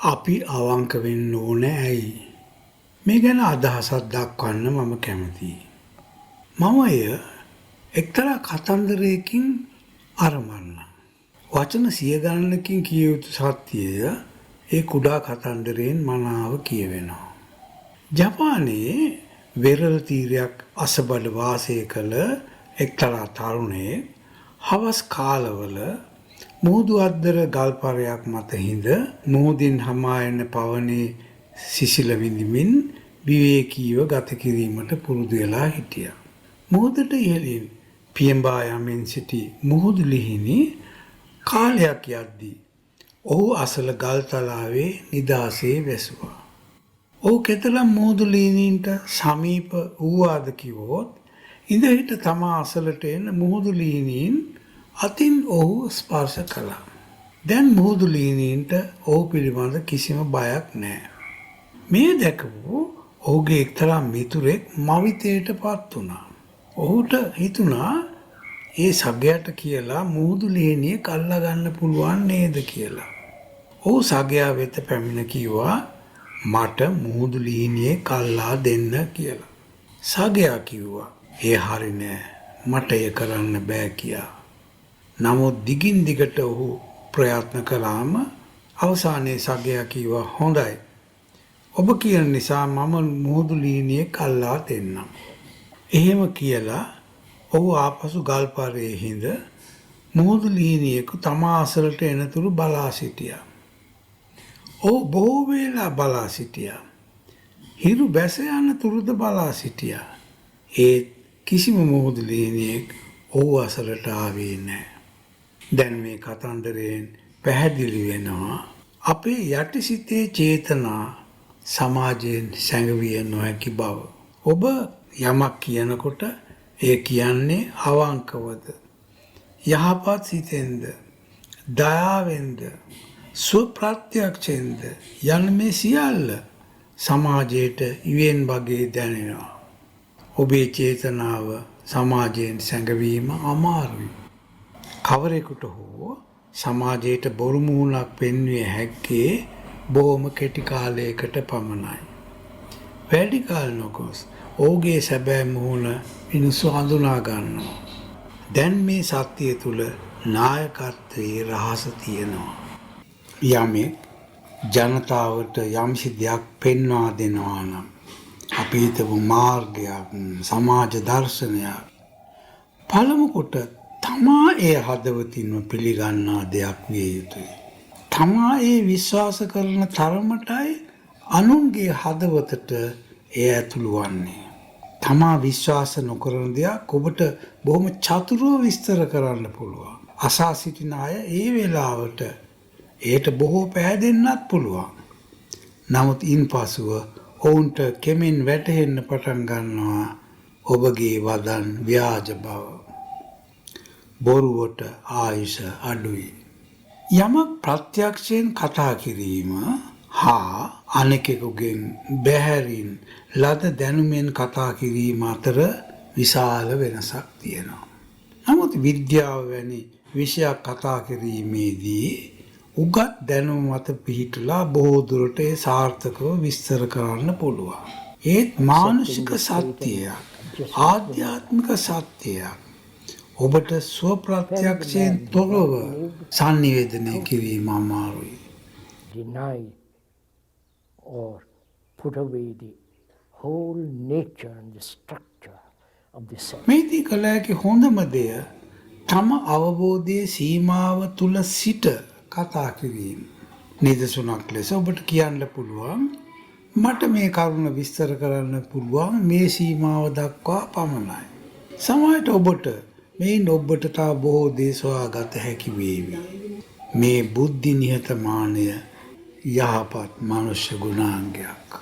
අපි අවංක වෙන්න ඕනේ ඇයි? මේ ගැන අදහසක් දක්වන්න මම කැමතියි. මම එක්තරා කතන්දරයකින් අරමන්න. වචන සිය ගණනකින් කිය යුතු සත්‍යය ඒ කුඩා කතන්දරයෙන් මනාව කියවෙනවා. ජපානයේ වෙරළ තීරයක් අසබඩ වාසය කළ එක්තරා තරුණයෙක් හවස් කාලවල මුහුදු අද්දර ගල්පරයක් මත හිඳ මුහුදින් හමා එන පවනේ සිසිල විඳිමින් විවේකීව ගත කිරීමට පුරුදු වෙලා හිටියා. මුහුදට ඉහළින් පියඹා යමින් සිටි මුහුදු ලිහිණි කාලයක් යද්දී ඔහු අසල ගල්තලාවේ නිදාසේ වැසුවා. ඔහු කෙතරම් මුහුදු ලිහිණින්ට සමීප වූවාද කිව්වොත් ඉඳ හිට තමා අසලට එන මුහුදු ලිහිණින් අතින් ඔහු ස්පර්ශ කළා. දැන් මුහුදු ලිහිණින්ට ඔහු පිළිබඳ කිසිම බයක් නැහැ. මේ දැකපු ඔහුගේ එක්තරා මිතුරෙක් මවිතයටපත් වුණා. ඔහුට හිතුණා ඒ සගයාට කියලා මුහුදු ලිහිණිය කල්ලා ගන්න පුළුවන් නේද කියලා. ඔහු සගයා වෙත පැමිණ කිව්වා මට මුහුදු ලිහිණියේ කල්ලා දෙන්න කියලා. සගයා කිව්වා ඒ හරි නෑ මට ඒ කරන්න බෑ කියා. නමුත් දිගින් දිගට ඔහු ප්‍රයත්න කළාම අවසානයේ සගයා කිව්වා හොඳයි. ඔබ කියන නිසා මම මුහුදු ලිහිණියේ කල්ලා දෙන්නම්. එහෙම කියලා ඔහු ආපසු ගල්පරේ හිඳ මුහුදු ලිහිණියෙකු තමා අසලට එනතුරු බලා සිටියා. ඔහු බොහෝ වේලා බලා සිටියා. හිරු බැස යන තුරුද බලා සිටියා. ඒත් කිසිම මුහුදු ලිහිණියෙක් ඔහු අසලට ආවේ නැහැ. දැන් මේ කතන්දරයෙන් පැහැදිලි වෙනවා අපේ යටිසිතේ චේතනා සමාජයෙන් සැඟවිය නොහැකි බව. ඔබ යමක් කියනකොට ඒ කියන්නේ අවංකවද, යහපත් සිතෙන්ද, දයාවෙන්ද, සුවප්‍රත්‍යක්ෂෙන්ද යන මේ සියල්ල සමාජයට ඉවෙන් වගේ දැනෙනවා. ඔබේ චේතනාව සමාජයෙන් සැඟවීම අමාරුයි. කවරෙකුට හෝ සමාජයට බොරු මුහුණක් පෙන්විය හැක්කේ බොහොම කෙටි කාලයකට පමණයි. වැඩි කාල නොගොස් ඔහුගේ සැබෑ මුහුණ මිනිස්සු හඳුනා ගන්නවා. දැන් මේ සත්‍යය තුළ නායකත්වයේ රහස තියෙනවා. යමෙක් ජනතාවට යම්සි දෙයක් පෙන්වා දෙනවා නම් අපි හිතමු මාර්ගයක්, සමාජ දර්ශනයක්. පළමු කොට තමා ඒ හදවතින්ම පිළිගන්නා දෙයක් විය යුතුයි. තමා ඒ විශ්වාස කරන තරමටයි අනුන්ගේ හදවතට එය ඇතුළු වන්නේ. තමා විශ්වාස නොකරන දෙයක් ඔබට බොහොම චතුරව විස්තර කරන්න පුළුවන්. අසා සිටින අය ඒ වෙලාවට ඒට බොහෝ පැහැදෙන්නත් පුළුවන්. නමුත් ඉන්පසුව ඔවුන්ට කෙමෙන් වැටහෙන්න පටන් ගන්නවා ඔබගේ වදන් ව්‍යාජ බව. බොරුවට ආයුෂ අඩුයි. යමක් ප්‍රත්‍යක්ෂයෙන් කතා කිරීම හා අනෙකෙකුගෙන් බැහැරින් ලද දැනුමෙන් කතා කිරීම අතර විශාල වෙනසක් තියෙනවා. නමුත් විද්‍යාව වැනි විෂයක් කතා කිරීමේදී උගත් දැනුම මත පිහිටලා බොහෝ දුරට ඒ සාර්ථකව විස්තර කරන්න පුළුවන්. ඒත් මානසික සත්‍යයක්, ආධ්‍යාත්මික සත්‍යයක් ඔබට ස්වප්‍රත්‍යක්ෂයෙන් තොරව sannivedanaya කිරීම අමාරුයි. Deny or put away the whole nature and the structure of the self. මේදී කළ හැකි හොඳම දෙය තම අවබෝධයේ සීමාව තුල සිට කතා කිරීම. නිදසුනක් ලෙස ඔබට කියන්න පුළුවන් මට මේ කරුණ විස්තර කරන්න පුළුවන් මේ සීමාව දක්වා පමණයි. සමහරට ඔබට මේ ඔබට තා බොහෝ දේ සොයාගත හැකි වේවි. මේ බුද්ධි නිහතමානය යහපත් මනුෂ්‍ය ගුණාංගයක්.